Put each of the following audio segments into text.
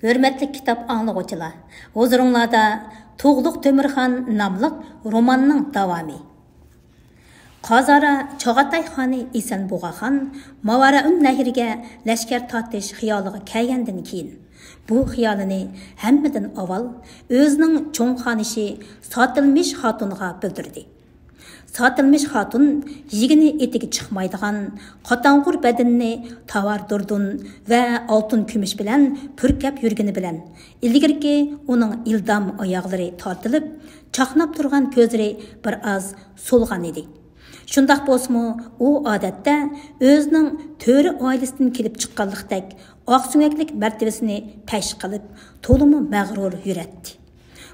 Hürmetli kitap anlıqçılar, huzurunlarda Tuğluq Tömürxan namlıq romanның davamı. Qazara Çağatay xani Esenboğa xan Mavaraun nəhriga lashkar tortish xiyoliga kelgandan keyin bu xiyolini hammadan avval o'zining cho'ng xonishi sotilmish xotunga bildirdi. Sotilmish xotun yigini etiga chiqmaydigan qotang'ur badanni tovar durdun va oltin kumush bilan purkab yurgani bilan ilgirki uning ildam oyoqlari tortilib chaqnab turgan ko'zlari bir oz so'lgan edi. Şundaq bolsunmu, u odatda o'zining to'ri oilasidan kelib chiqqanlikdek oqsumaklik martabasini pash qilib, to'limi mag'rur yuratdi.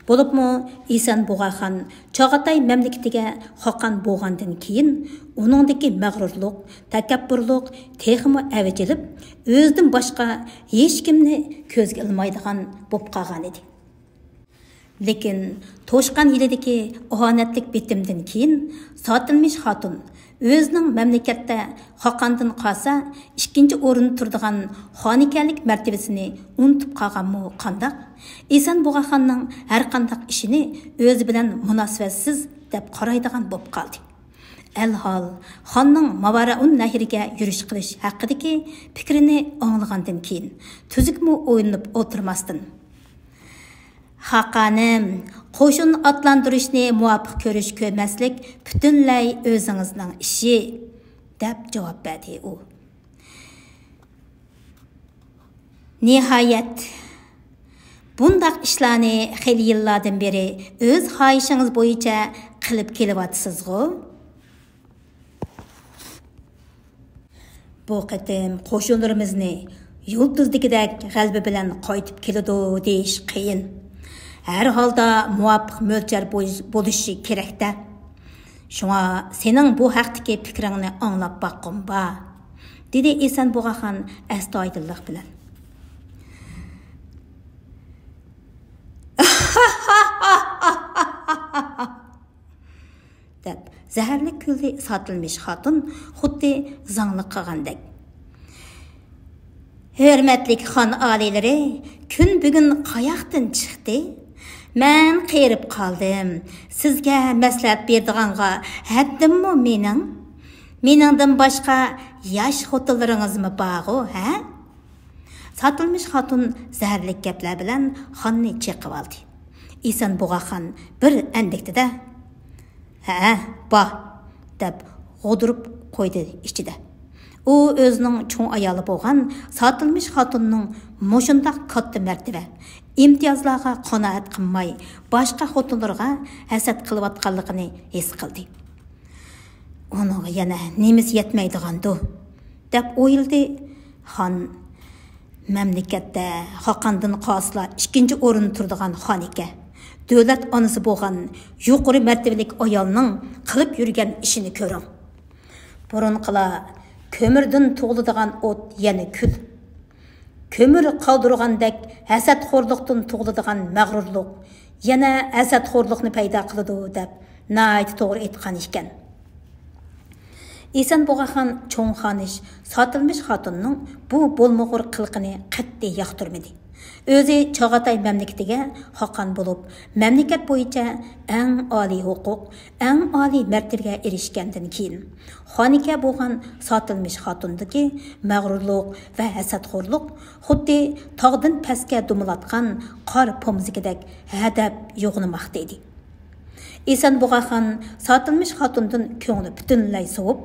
Bo'libmi, Esenboğa xon Chog'atay mamlakatiga xoqon bo'lgandan keyin uningdagi mag'rurlik, takabburlik texmi avjilib, o'zidan boshqa hech kimni ko'zga ilmaydigan bo'lib qolgan edi. Lekin to'shqan yilidagi ohonatlik bitimdan keyin sotilmish xotun o'zining mamlakatda xoqondan qolsa ikkinchi o'rinda turadigan xonikalik martabasini unutib qolganmi qandoq? Esenboğa xonning har qanday ishini o'zi bilan munosabatsiz deb qaraydigan bo'lib qoldi. Alhol xonning Mavaraun nahriga yurish qilish haqidagi fikrini anglagandan keyin tuzukmi o'ylanib o'tirmasdan Haqanim, qo'shin atlandırışni muvafiq ko'rish ko'rmaslik butunlay o'zingizning ishi, deb javob berdi u. Nihoyat, bundaq ishlarni xeyli yillardan beri o'z xohishingiz bo'yicha qilib kelyapsiz-ku. Bu qatim qo'shinlarimizni yulduzdigidek g'alba bilan qaytib keladi deyish qiyin. Her halda muvafiq mölçer bo'lishi kerakda. Şuna senin bu haqdagi fikrini anlab baqqım ba, dedi Esenboğa xon astoydillik bilan. deb zaharli kuldi sotilmish xotun xuddi zanglik qilgandek. Hürmetli xon oliylari, kun bugun qayoqdan chiqdi? Men qerib qoldim. Sizga maslahat berdiganga haddimmi mening? Meningdan boshqa yosh xotinlaringizmi bor-ku, ha? Sotilmish xotun zaharlik gaplar bilan xonni cheqib oldi. Esenboğa xon bir andikdida, "Ha, bor", deb g'o'dirib qo'ydi ichida. U o'zining cho'ng ayoli bo'lgan sotilmish xotunning mushundaq katta martaba imtiyozlarga qanoat qilmay boshqa xotinlarga hasad qilayotganligini his qildi. Uning yana nemisi yetmaydigandu deb o'yladi. Xon mamlakatda xoqondan qolsa ikkinchi o'rinda turadigan xonika, davlat onasi bo'lgan yuqori martabalik ayolning qilib yurgan ishini ko'ring. Burunqila kömürden tuğuladigan ot yani kül. Kömür qaldırgandek hasadxo'rlikdan tuğuladigan mag'rurlik yana hasadxo'rlikni paydo qiladi deb nayt to'g'ri aytgan ekan. Esenboğa xon cho'ng xonish sotilmish xotunning bu bo'lmag'ur qilqini qat'iy yoqtirmadi. O'zi Chog'atay mamlakatiga xoqon bo'lib, mamlakat bo'yicha eng oliy huquq, eng oliy martabaga erishgandan keyin xonika bo'lgan sotilmish xotundagi mag'rurlik va hasadxo'rlik xuddi tog'dan pastga dumilatgan qor pomzigidek hadab yo'g'nimoqda edi. Esenboğa xon sotilmish xotundan ko'ngli butunlay sovib,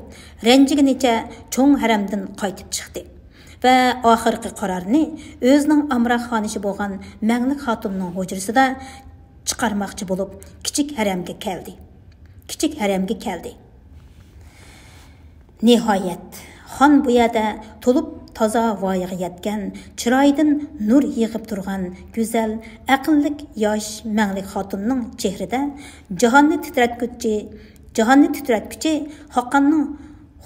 ranjiginicha cho'ng haramdan qaytib chiqdi. Ve oxirgi qarorni o'zining amroq xonishi bo'lgan Manglik xotunning hujrasida chiqarmoqchi bo'lib, kichik haramga keldi. Nihoyat, xon bu yerda to'lib toza voyaga yetgan, chiroyidan nur yig'ib turgan go'zal, aqllik yosh Manglik xotunning chehrida jahonni titratguchi xoqonning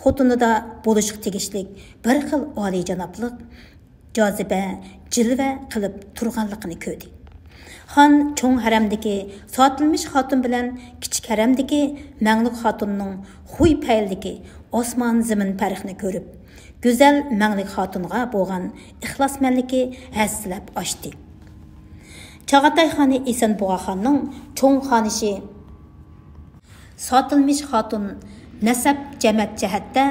xotunida bo'lishga tegishlik bir xil oliyjanoblik, joziba, jilva qilib turganligini ko'rdi. Xon cho'ng haramdagi sotilmish xotun bilan kichik haramdagi Manglik xotunning xuy payligi, osmon zamin farqini ko'rib, go'zal Manglik xotunga bo'lgan ixlosmanligi haslab oshdi. Çağatay xani Esenbuğa xanның çoğ xanışı Satılmış xatun nasab cəmət cəhətdə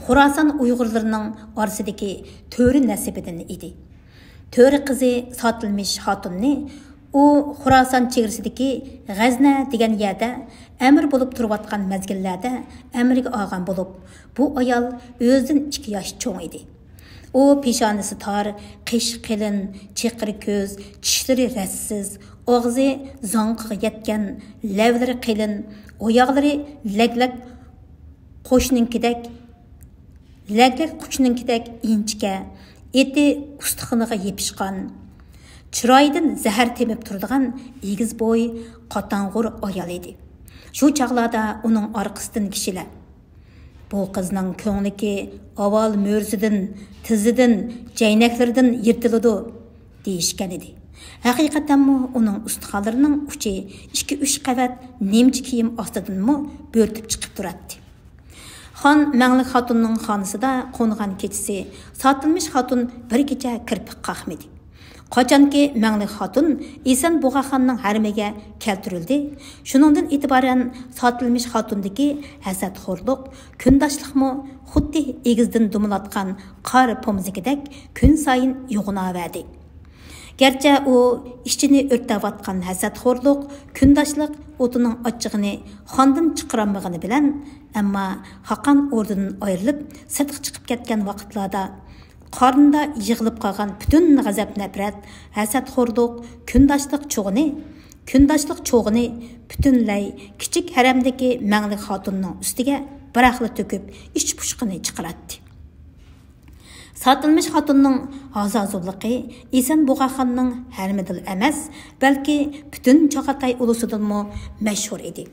Xurasan Uyğurlarının arasındakı töri nəsibidən idi. Töri qızı Satılmış xatunni o Xurasan çevrəsidəki G'azna degan yerdə əmir bo'lib turayotgan mezgillərdə əmriga olgan bo'lib, bu ayol o'zidan 2 yosh cho'ng edi. O peshonasi tor, qish qilin, chiqir ko'z, tishlari rassiz, og'zi zonqiga yetgan, lavlari qilin, oyoqlari laglak qushninkidek inchga, eti ustixoniga yepishgan, chiroyidan zahar temib turadigan egiz bo'y, qotang'ur ayol edi. Shu chaqlarda uning orqasidan kishilar bu qizning ko'ngliki avval mo'rzidan, tizidan, jaynaklaridan yirtiladi deyishgan edi. Haqiqatanmi uning ustixonlarining uchi 2-3 qavat nemchi kiyim ostidanmi bo'rtib chiqib turadi. Xon Manglik xotunning xonasida qo'ngan kechasi Satılmış xotun bir kecha kirpik qaqmadi. Qachonki Manglik xotun Esenbuğa xonning haramiga keltirildi, shuningdan e'tiboran Satılmış xotundagi hasadxo'rlik, kundoshlikmi xuddi egizdan dumilatgan qor pomzikidek kun sayin yo'g'inaverdi. Gerçi o işçini örtəvatqan hasadxo'rlik, kundoshlik o'tining ochchig'ini xondan chiqaramag'ini bilan, ammo Xaqan o'rnidan ayrilib, sirtqa chiqib ketgan vaqtlarda qornida yig'ilib qolgan butun g'azab nafrat, hasadxo'rlik, kundoshlik cho'g'ini butunlay kichik haramdagi Manglik xotunning ustiga biraqli to'kib, ich pushqini chiqaradi. Satılmış xotunning azazulliqi Esenbuğa xonning harmidil emas, balki butun Çağatay ulusidanmi mashhur edi.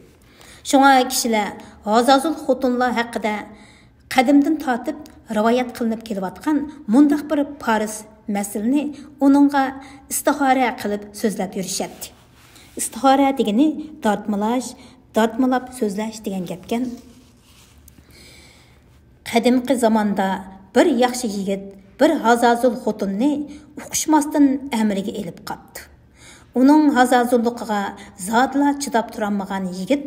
Shunga kishilar azazul xotunlar haqida qadimdan tortib rivoyat qilinib kelayotgan mundaq bir Paris masalini uningga istihora qilib so'zlab yurishadi. Istihora degani tortmalab so'zlash degan gapkan. Qadimgi zamonda bir yaxshi yigit bir hazazul xotunni uqishmasdan amriga elib qapti. Uning hazazulliqiga zotla chidab turolmagan yigit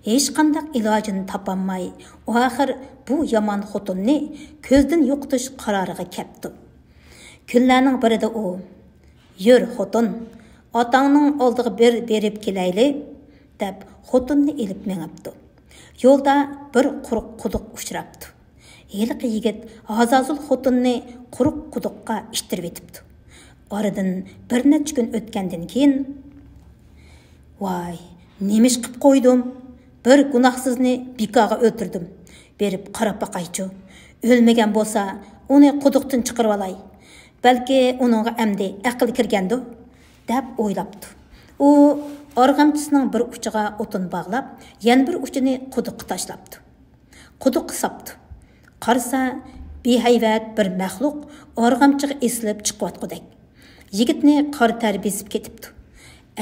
hech qanday ilojini topolmay, oxir bu yomon xotunni ko'zdan yo'qotish qaroriga keldi. Kunlarning birida u: "Yur xotin, otangning oldiga berib kelayli" deb xotunni elib mengibdi. Yo'lda bir quruq quduq uchrabdi. Yiliqi yigit Azazul xotunni quruq quduqqa ishtirib etibdi. Oradan bir necha kun o'tgandan keyin: "Voy, nemish qilib qo'ydim? Bir gunohsizni bikoga o'ldirdim. Berib qarab boqaychi. O'lmagan bo'lsa, uni quduqdan chiqarib olay. Balki uningga amdi aql kirgandi" deb o'ylabdi. U org'amchisining bir uchiga o'tin bog'lab, yana bir uchini quduqqa tashlabdi. Quduqqa sapdi. Qarsa, behayvat bir maxluq org'amchiga esilib chiqayotgandek. Yigitni qor tarbiyasib ketibdi.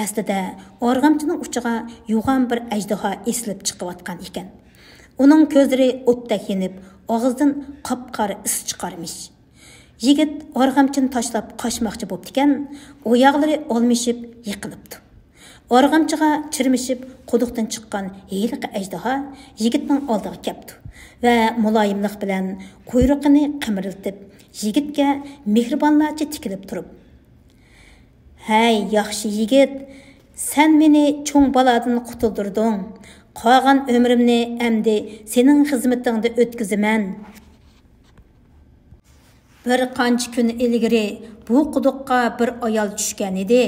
Aslida org'amchining uchiga yo'g'on bir ajdaho esilib chiqayotgan ekan. Uning ko'zlari o'tdek yenib, og'zidan qop-qora is chiqarmish. Yigit org'amchini tashlab qochmoqchi bo'pti ekan, oyoqlari olmishib yiqilibdi. Org'amchiga chirmishib quduqdan chiqqan hiyliqi ajdaho yigitning oldiga keldi va muloyimlik bilan quyruqini qimiriltib, yigitga mehribonlarcha tikilib turib: "Hey, yaxshi yigit, sen meni cho'ng baladan qutuldirding. Qolgan ömrümni endi sening xizmatingda o'tkazaman." Bir qancha kun ilgari bu quduqqa bir ayol tushgan edi.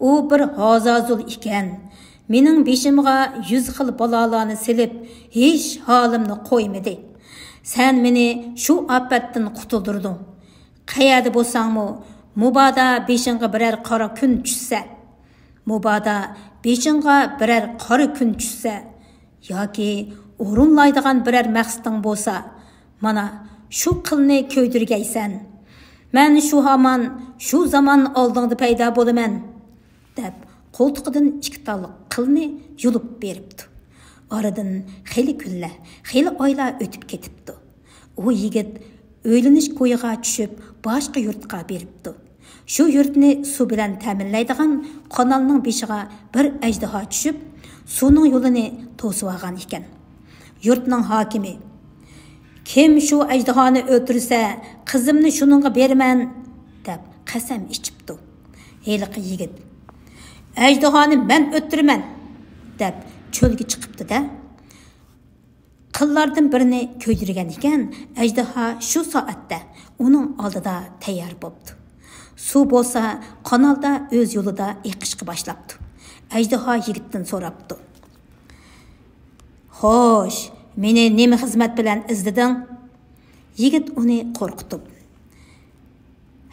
U bir hazazul ekan. Mening beshimga 100 xil balolarni silib, hech holimni qo'ymadi. Sen meni shu ofatdan qutuldirding. Qayerda bo'lsangmi, mubodo beshingga biror qora kun tushsa, yoki o'rinlaydigan biror maqsading bo'lsa, mana shu qilni ko'ydirgaysan. Men shu zamon oldingda paydo bo'laman deb qo'ltiqidan 2 talik qilni yulib beribdi. Oradan xeyli kunlar, xeyli oylar o'tib ketibdi. U yigit o'ylanish qo'yiga tushib, boshqa yurtga beribdi. Şu yurtni su bilan ta'minlaydigan kanalning beshiga bir ajdaho tushib, suvning yo'lini to'sib olgan ekan. Yurtning hokimi: "Kim shu ajdahoni o'ltirsa, qizimni shuningga beraman" deb qasam ichibdi. Heliqi yigit: "Ajdahoni men o'ttiraman" deb cho'lga chiqibdi-da. Qillardan birini ko'ydirgan ekan, ajdaho shu soatda uning oldida tayyor bo'ldi. Suv bo'lsa, kanalda o'z yo'lida eqishga boshlabdi. Ajdaho yigitdan so'rabdi: "Xo'sh, meni nima xizmat bilan izlading?" Yigit uni qo'rqitib: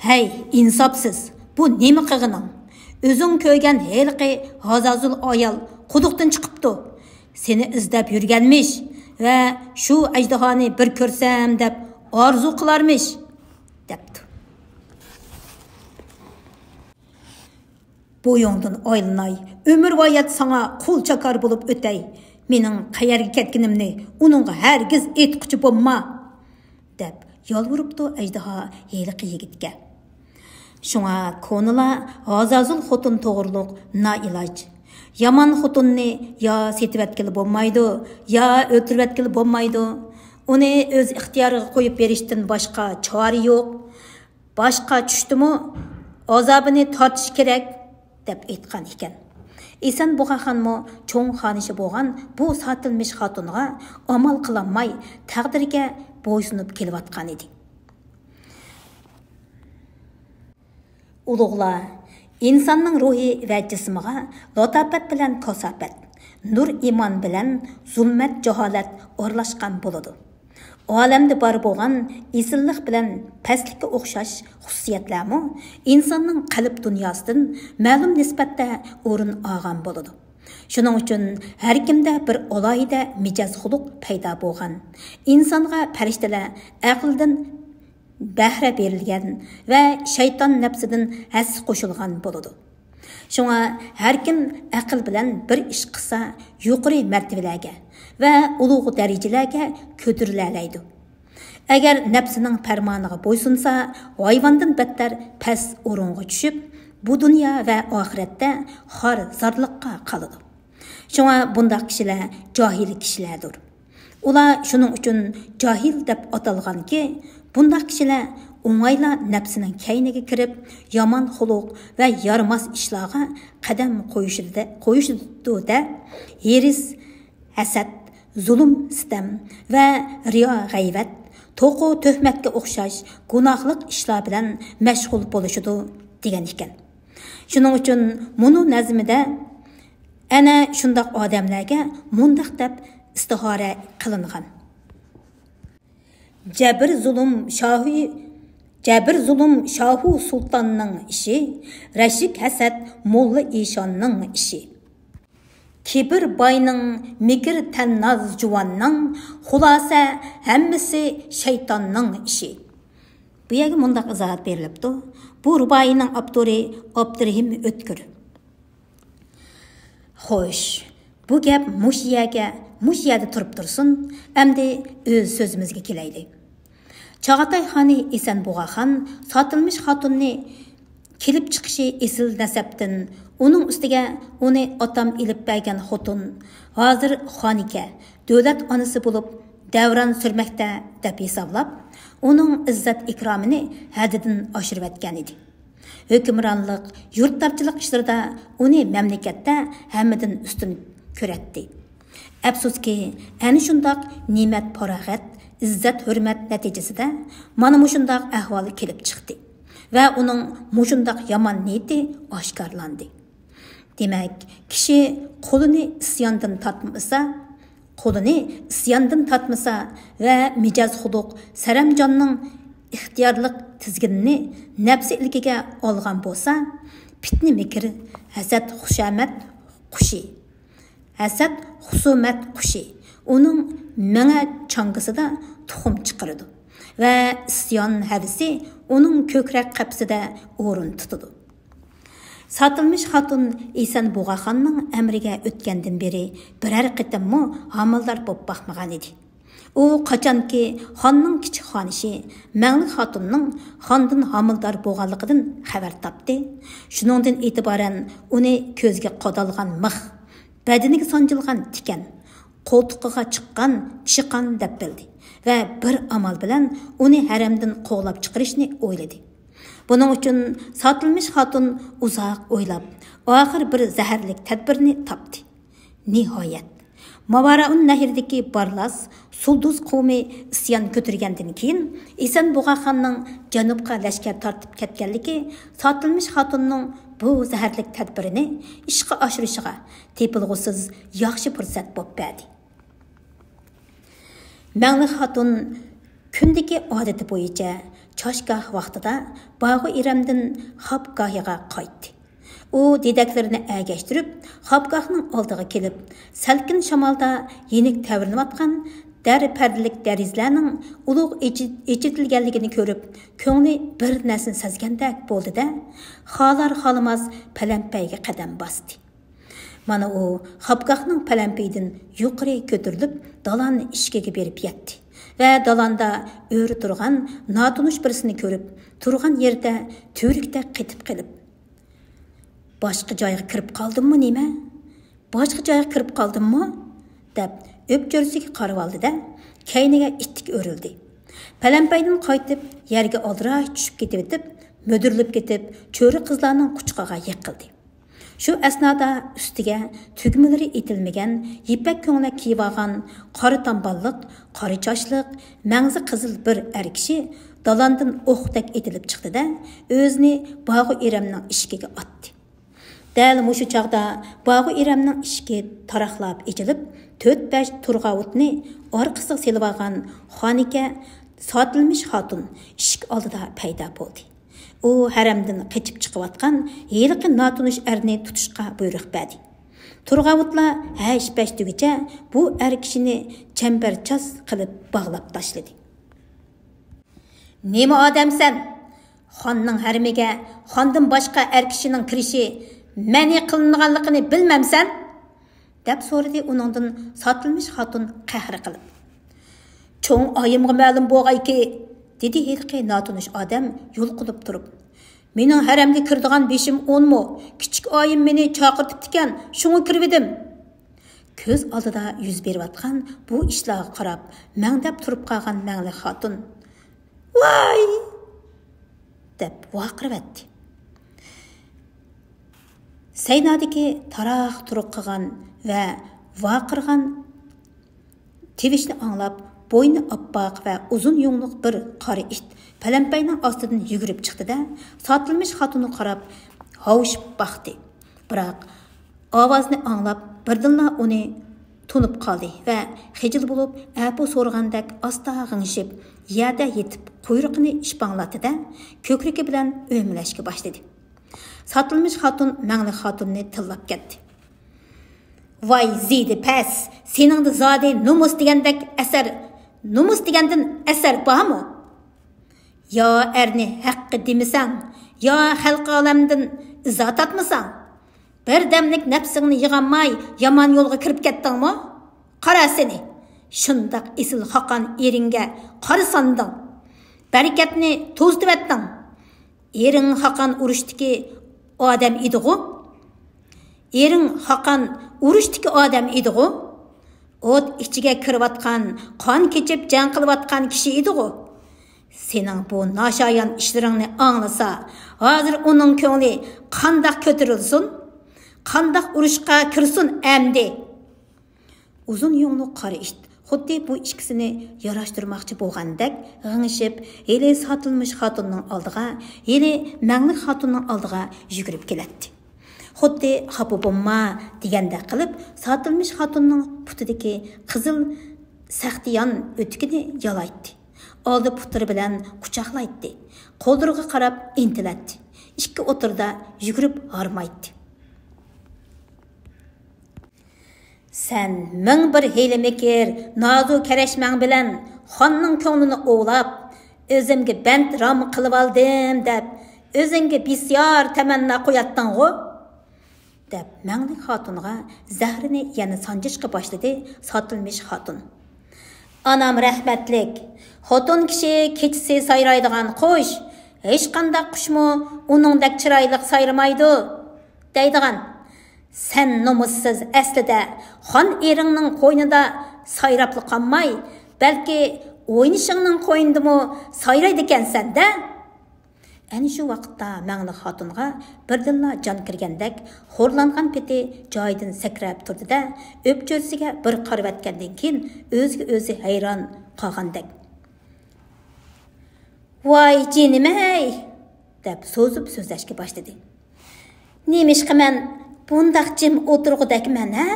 "Hey, insofsiz, bu nima qilganing? O'zing ko'rgan heliqi Hazazul ayol quduqdan chiqibdi. Seni izlab yurganmish va shu ajdahoni bir ko'rsam deb orzu qilarmish" debdi. "Bo'yingdan oylinay, umrvoyat sana qul chakar bo'lib o'tay. Mening qayerga ketganimni uningga hargiz aytquchi bo'lma" deb yolvuribdi ajdaho heliqi yigitga. Shunga ko'nila Hazazul xotin to'g'riliq noiloj. Yomon xotinni yo setivatkili bo'lmaydi, yo o'ltiratkili bo'lmaydi. Uni o'z ixtiyoriga qo'yib berishdan boshqa chora yo'q. Boshqa tushdimi, azobini tortish kerak deb aytgan ekan. Esan Bug'axonmi cho'ng xonishi bo'lgan bu sotilmish xotinga amal qilolmay taqdirga bo'ysunib kelayotgan edi. Ulug'lar, insonning ruhi va jismiga latofat bilan kasofat, nur iymon bilan zulmat jaholat o'rlashgan bo'ladi. Olamda bor bo'lgan esillik bilan pastlikka o'xshash xususiyatlarmi insonning qalb dunyosidan ma'lum nisbatda o'rin olgan bo'ladi. Shuning uchun har kimda bir alohida mijoz xuluq paydo bo'lgan. Insonga farishtalar aqldan bahra berilgan va shayton nafsidan has qo'shilgan bo'ladi. Shunga har kim aql bilan bir ish qilsa, yuqori martabalarga va ulug' darajalarga ko'tarilaydi. Agar nafsining farmoniga bo'ysunsa, hayvondan battar past o'ringa tushib, bu dunyo va oxiratda xor zorliqqa qoladi. Shunga bundaq kishilar johil kishilardir. Ular shuning uchun johil deb atalganki, bundaq kishilar o'ng'ayla nafsining kayniga kirib, yomon xuluq va yaramas ishlarga qadam qo'yishdi-da, hiris, hasad, zulm, sitam va riyo g'ayvat, to'qu tuhmatga o'xshash gunohlik ishlar bilan mashg'ul bo'lishidi degan ekan. Shuning uchun munu nazmida ana shundoq odamlarga mundaq deb istihora qilingan. Jabr zulm Shahu sultanning ishi, rashik hasad Molla Eshonning ishi. Kibir boyning, mikir tannaz juvanning, xulosa hammasi shaytonning ishi. Bu yerga mundaq izohat berilibdi. Bu ruboyining avtori Abdurahim O'tkir. Xo'sh, bu gap mush yerda turib tursin, endi o'z so'zimizga kelaylik. Chog'atay xoni Esan Bug'axon sotilmish xotinni kelib chiqishi esil nasabdan, uning ustiga uni otam ilib bergan xotin hozir xonika, davlat onasi bo'lib davron surmoqda deb hisoblab, uning izzat ikromini haddidan oshirib o'tgan edi. Hukmronlik, yurtdorchilik ishlarida uni mamlakatda hammadan ustun ko'ratdi. Afsuski, ana shundoq ne'mat farog'at, izzat hurmat natijasida mana mushundoq ahvol kelib chiqdi va uning mushundoq yomon niyati oshkorlandi. Demak, kishi qo'lini isyondan tatmasa va mijoz xuluq saramjonning ixtiyorlik tizginini nafsi ilkiga olgan bo'lsa, fitni mikr, hasad husumat qushi uning manga changisida tuxum chiqaradi va isyon havisi uning ko'krak qapsida o'rin tutadi. Sotilmish xotin Esan Bug'axonning amriga o'tgandan beri biror qitimmi homildor bo'lib boqmagan edi. u qachonki xonning kichik xonishi Manglik xotinning xondan homildor bo'lganligidan xabar topdi, shuningdan e'tiboran uni ko'zga qadalgan mix, badaniga sanjilgan tikan, qo'ltiqiga chiqqan chiqan deb bildi va bir amal bilan uni haramdan qo'g'lab chiqarishni o'yladi. Buning uchun sotilmish xotin uzoq o'ylab, oxir bir zaharlik tadbirni topdi. Nihoyat Mavaraun nahridagi Barlas Sulduz qavmi isyon ko'targandan keyin Esenboğa xonning janubga lashkar tortib ketganligi sotilmish xotinning bu zaharlik tadbirini ishga oshirishiga tepilg'usiz yaxshi fursat bo'lib berdi. Manglik xotin kundagi odati bo'yicha choshgoh vaqtida Bağu İremdan xobgohiga qaytdi. U dedaklarini agashtirib, xobgohning oldiga kelib, salkin shamolda yenik tavrinayotgan dar pardalik darizlarning ulug' echitilganligini ko'rib, ko'ngli bir narsani sezgandek bo'ldi-da, xolar xolamas palampayga qadam bosdi. Mana u xobgohning palampaydan yuqori ko'tarilib, dalonni ishkiga berib yetdi va dalonda o'ri turgan notunish birisini ko'rib, turgan yerda to'rikda qetib qilib, boshqa joyga kirib qoldimmi nima? Boshqa joyga kirib qoldimmi? deb o'pjörsiga qarab oldi-da, kayniga ittik o'rildi. Palampaydan qaytib, yerga oldiroq tushib ketib, mödürlib ketib, cho'ri qizlarning quchqaga yiqildi. Shu asnoda ustiga tugmalari etilmagan, ipak ko'ngla kiyib olgan, qora tamballiq, qora choshliq, mangzi qizil bir er kishi dalondan o'qdak etilib chiqdi-da, o'zini Bağu İremning ishigiga otdi. Dal mushu chaqda Bağu İremning ishigi taraqlab echilib, 4-5 turg'avutni orqasiga selib olgan xonika sotilmish xotin ishik oldida paydo bo'ldi. U haramdan qochib chiqayotgan yeliqi notunish erni tutishga buyruq berdi. Turg'avutlar hash-bash tugicha bu er kishini chambarchas qilib bog'lab tashladi. Nima odamsan? Xonning haramiga xondan boshqa er kishining kirishi ma'ni qilinganligini bilmamsan? deb so'radi uningdan sotilmish xotin qahr qilib. Cho'ng oyimga ma'lum bo'lg'ayki, dedi yeliqi notunish odam yo'lqilib turib. Mening haramga kirdigan beshim 10 mu? Kichik oyim meni chaqirtibdi-kan, shunga kirdim. Ko'z oldida yuz berayotgan bu ishlarga qarab, mangdab turib qolgan Manglik xotin "Voy!" deb vaqirib Saynadagi taraq turuq qilgan va vaqirgan tevishni anglab, bo'yni oppoq va uzun yungluq bir qora it palampayning ostidan yugurib chiqdi-da, sotilmish xotinga qarab hovushib baqdi. Biroq ovozni anglab, birdanla uni tunib qoldi va xijil bo'lib, apu so'rgandek asta g'ingshib, yerda yetib, quyruqini ishpanglatdi-da, ko'kragi bilan o'milashga boshladi. Sotilmish xotin Manglik xotinni tillab ketdi. Voy ziydi pes, seningda zodi numus degandek asar, numus degandan asar bormi? Yo erni haqqi demisang, yo xalq olamdan izot atmasang, bir damlik nafsingni yig'anmay yomon yo'lga kirib ketdingmi? Qara seni, shundoq esil xoqon eringga qarasanding, barakatni to'zdivatding. Ering xoqon urushdiki odam edi-ku? Ering xoqon urushdiki odam edi-ku? O't ichiga kirayotgan, qon kechib jang qilayotgan kishi edi-ku? Sening bu nashoyon ishlaringni anglasa, hozir uning ko'ngli qandoq ko'tarilsin? Qandoq urushqa kirsin amdi? Uzun yungluq qora it xuddi bu ikkisini yarashtirmoqchi bo'lgandek g'ingshib, eli sotilmish xotinning oldiga, eli Manglik xotinning oldiga yugurib keladi. Xuddi xafa bo'lma degandek qilib, sotilmish xotinning putidagi qizil saxtiyon o'tkini yalaydi. Oldi putri bilan quchoqlaydi. Qo'ldiriga qarab intiladi. Ikki o'tirda yugurib harmaydi. Sen ming bir hiyla-mekir, nozu karashmang bilan xonning ko'nglini o'g'lab, o'zimga band rom qilib oldim deb, o'zingga bisyor tamanna qo'yatding-ku, deb Manglik xotinga zahrini yana sanjishga boshladi sotilmish xotin. Anam rəhmətlik. Xotun kişi keçisi sayraydıgan quş. Hiç qandaq quşmu onundak çıraylık sayramaydı. Deydigan. Sen nomussuz əslida xon erinin qoynida sayraplı qanmay, belki oynışыңның qoyundımı sayraydı ekansan da. Әні şu vaqtda мәңлі xatunğa birdinla can kirgandek, xorlangan peti joyidan sakrab turdi da, öpчөсіге bir qarab etgandan keyin o'ziga o'zi hayron qolgandek. Voy jinim-ey, deb so'zib so'zlashga boshladi. Nemishqa men bundaq jim o'tirg'udakman, ha?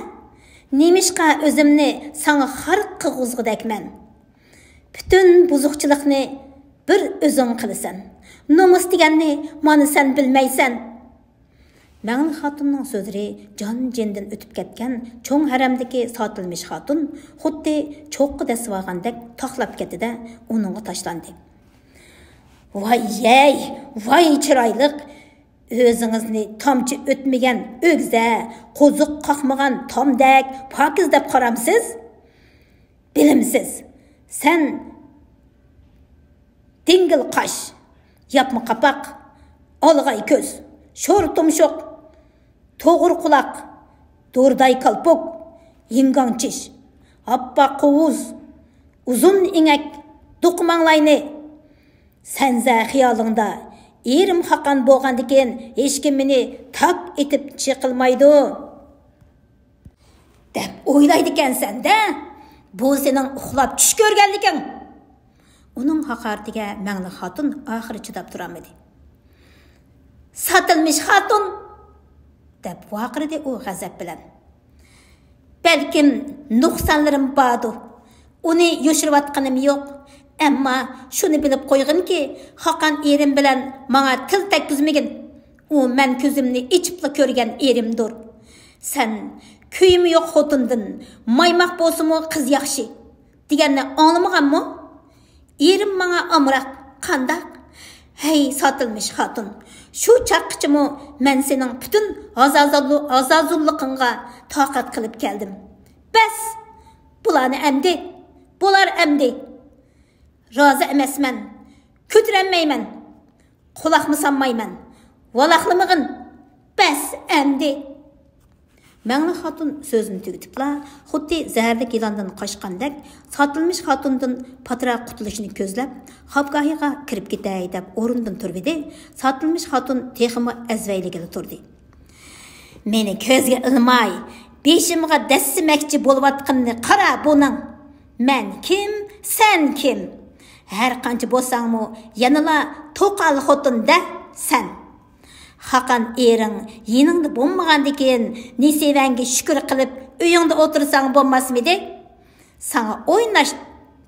Nemishqa o'zimni sana xarq qilg'izg'udakman. Bütün buzuqchilikni bir o'zing qilasan. Nomus deganni mana sen bilmaysan. Мәңлі xatunning so'zlari jon-jindan o'tib ketgan cho'ng haramdagi sotilmish xatun xuddi cho'qqi desib olgandek toqlab ketdi-da, uningga tashlandi. Voy yey, voy chiroyliq, o'zingizni tomchi o'tmagan o'gza, qo'ziq qoqmagan tomdak, pokiz deb qaramsiz? Bilimsiz. Sen dingil qosh, yapma qapoq, olg'ay ko'z, sho'r tumshuq, to'g'ri quloq, do'rday kalpuk, yingang chish, oppoq qovuz, uzun inak, do'qmanglayni. Senza xiyolingda erim haqan bo'lgandikin hech kim meni tak etib chiqilmaydi deb o'ylaydi ekansan-da. Bu sening uxlab tush ko'rganliging. Uning haqoratiga мәңлі xatun oxiri chidab turolmadi. Sotilmish xatun deb vaqirdi u g'azab bilan. Balkim nuqsonlarim bordir. Uni yoshirayotganim yo'q. Amma shuni bilib qo'yginki, Xaqan erim bilan menga til tekkizmagin. U men ko'zimni ichibla ko'rgan erimdir. Sen kuyimi yo'q xotindan maymoq bo'lsa-mu qiz yaxshi deganni anglamaganmi? Erim menga amroq qandaq? Hey sotilmish xatun, shu chaqqichimi men sening butun azazulliqingga toqat qilib keldim. Bas, bularni bular amdi. Razı emasman, ko'taranmayman, quloqmi sanmayman, valaqlamag'in, bas amdi. Мәңлі xatun so'zini tugatibla, xuddi zaharlik yılandan qochgandek, sotilmish xatundan patra qutulishini ko'zlab, xobgohiga kirib ketay deb o'rindan turdi. Sotilmish xatun teximi azvayligida turdi. Meni ko'zga ilmay, beshimga dassimakchi bo'layotganini qara buning. Men kim, sen kim? Her qancha bo'lsangmi, yanala to'qal xotunda sen. Xaqan ering yeningda bo'lmagandikin, nesevanga shukr qilib, uyingda o'tirsang bo'lmasmidi? Sana o'ynash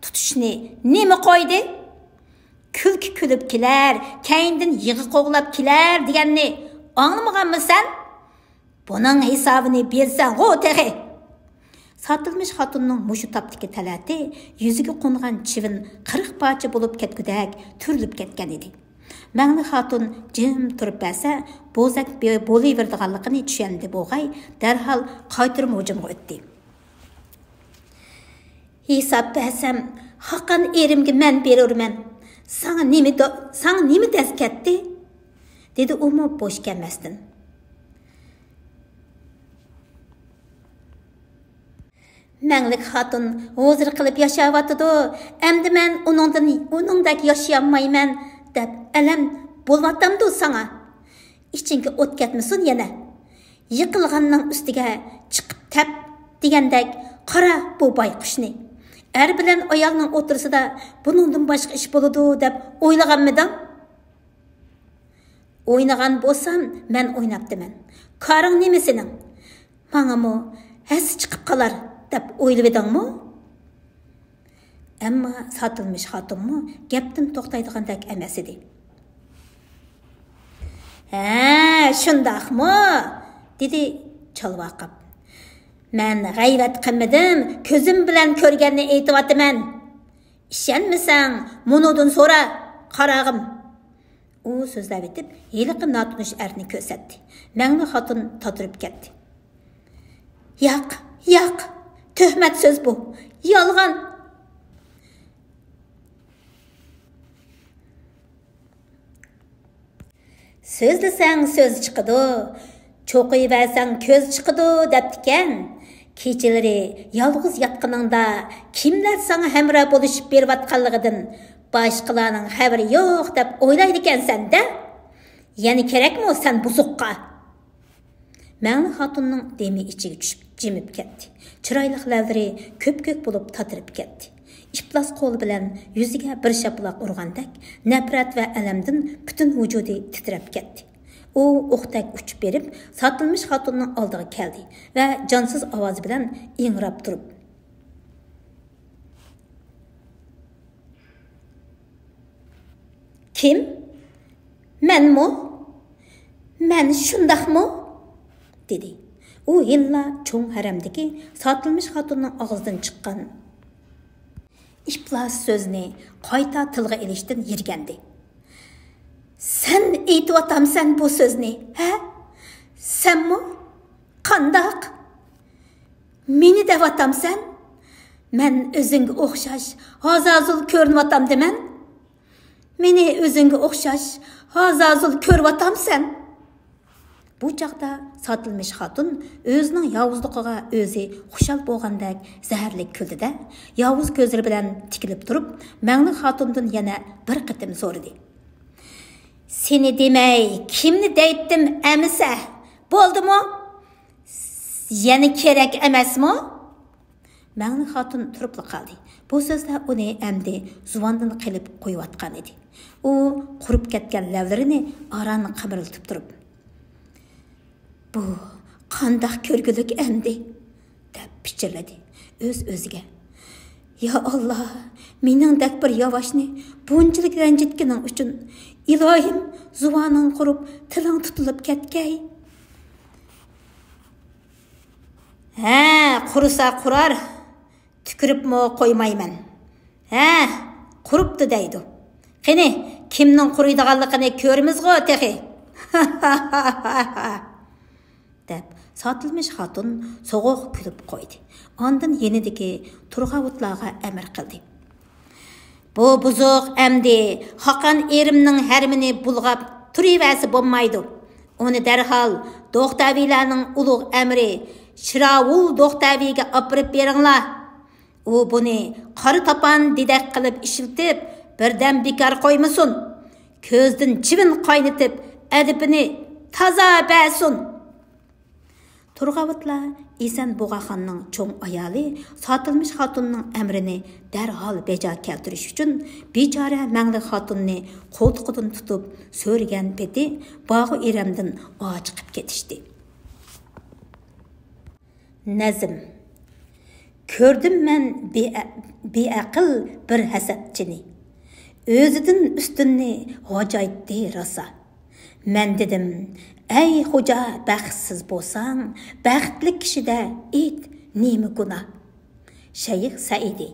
tutishni nima qo'ydi? Kulki kulib kelar, keyindan yig'i qo'g'lab kelar deganni anglamaganmisan? Buning hisobini bersan, g'o'tag'i. Sotilmish xotunning mushu tapdagi talati yuziga qo'ngan chivin 40 parcha bo'lib ketgudak turilib ketgan edi. Мәңлі xatun jim turib bersa, bo'zak bo'layverdiganligini tushundi bo'g'ay, darhol qaytirib hujumga o'tdi. Hisob bersam, Xaqan erimga men berurman. Sana nima daz ketdi? dedi u bo'sh kelmasdan. Мәңлі xatun hozir qilib yashayotdi. Endi men uningdek yashayolmayman deb alam bo'lmatamdi sana. İçinki o't ketmasin yana. Yiqilganning ustiga chiqib tap degandek qara bu bayqushni. Er bilan ayolning o'tirsida buningdan boshqa ish bo'ladi deb o'ylaganmidim? O'ynagan bo'lsam, men o'ynabdiman. Qaring nima sening? Mangami has chiqib qolar deb o'yladingmi? Ammo sotilmish xotinmi gapdan to'xtaydigandek emas edi. Ha, shundaqmi? dedi chalvaqib. Men g'ayvat qilmadim, ko'zim bilan ko'rganni aytyapman. Ishonmasang, munodun so'ra, qarag'im. U so'zlab etib, yiliqi notunish erni ko'rsatdi. Мәңлі xotin totirib ketdi. Yo'q, tuhmat so'z bu. Yolg'on. Sözlesəң söz çıxıdı, çoxuyıversən köz çıxıdı deptiken. Keçeleri yalğız yatqınыңda kimler sana həmrə boluşup berip atqanlığıdın başqalarının xəbəri yox dep oylaydı ekansan da. Yani kerekmi o sen buzuqqa? Məğli xatunның demi içiga düşüp jimib ketdi. Çırayliq lavlari köp-kök bolup tatırıp ketdi. İplas qo'li bilan yuziga bir shaplaq urgandek, nafrat va alamdan butun vujudi titrab ketdi. U o'qdak uchib berib, sotilmish xotinning oldiga keldi va jonsiz ovoz bilan ingrab turib: "Kim? Menmi? Men shundaqmi?" dedi. U illa cho'ng haramdagi sotilmish xotinning og'zidan chiqqan İplas sözünü qayta tilga ilishdan yirgandi. Sen aytyotamsan bu sözünü, ha? Senmi? Qandaq? Meni devatamsan? Men özüngə o'xshash hazazul ko'rinotam demen? Meni özüngə o'xshash hazazul ko'ryotamsan? Bu çaqda satılmış xatun özünün yavuzluğuna özü xuşal bolğandak zəhərlik küldü-də, yavuz gözləri bilan tikilib turub, Məğli xatundan yana bir qitim so'radi. Seni demey, kimni deytdim əmisə? Boldumu? Yani kerek emasmi? Məğli xatun turubla qaldı. Bu sözdə onu əmdi zuvandan qilib qoyuyatqan idi. O qurub ketgan lavlarini aranı qamiriltib turib: "Bu qandaq ko'rgülük əmdi?" deb pichirladi o'z-o'ziga. "Ya Allah, meningdek bir yavaşni bunchalik ranjitganing uchun ilohim zuvoning qurib, tiling tutilib ketgay." "Ha, qurisa qurar, tüküribmi qo'ymayman. Ha, quribdi deydi. Qani, kimning quriydiganligini ko'rimizg'o texi." deb sotilmish xatun so'g'uq kulib qo'ydi. Ondan yenidagi turg'avutlarga amr qildi. "Bu buzuq amdi Xoqon erimning harmini bulg'ab turivasi bo'lmaydi. Uni darhol Do'xtavilarning ulug' amri Shiravul Do'xtaviga opirib beringlar. U buni qora topan didak qilib ishiltib, birdan bekor qo'ymasin. Ko'zdan chivin qaynatib, adibini toza basun." Turg'avutlar İsan Bug'axonning cho'ng ayoli sotilmish xotunning amrini darhol bejo keltirish uchun bechora Məğli xotunni qo'ltiqidan tutib so'rgan peti bog'i eramdan ochiqib ketishdi. Nazm. Ko'rdim men beaql bir hasadchini. O'zidan ustunni g'ojoyitdi rosa. Men dedim: "Ey xo'ja, baxtsiz bo'lsang, baxtli kishida it nima gunoh?" Shayx Saidi.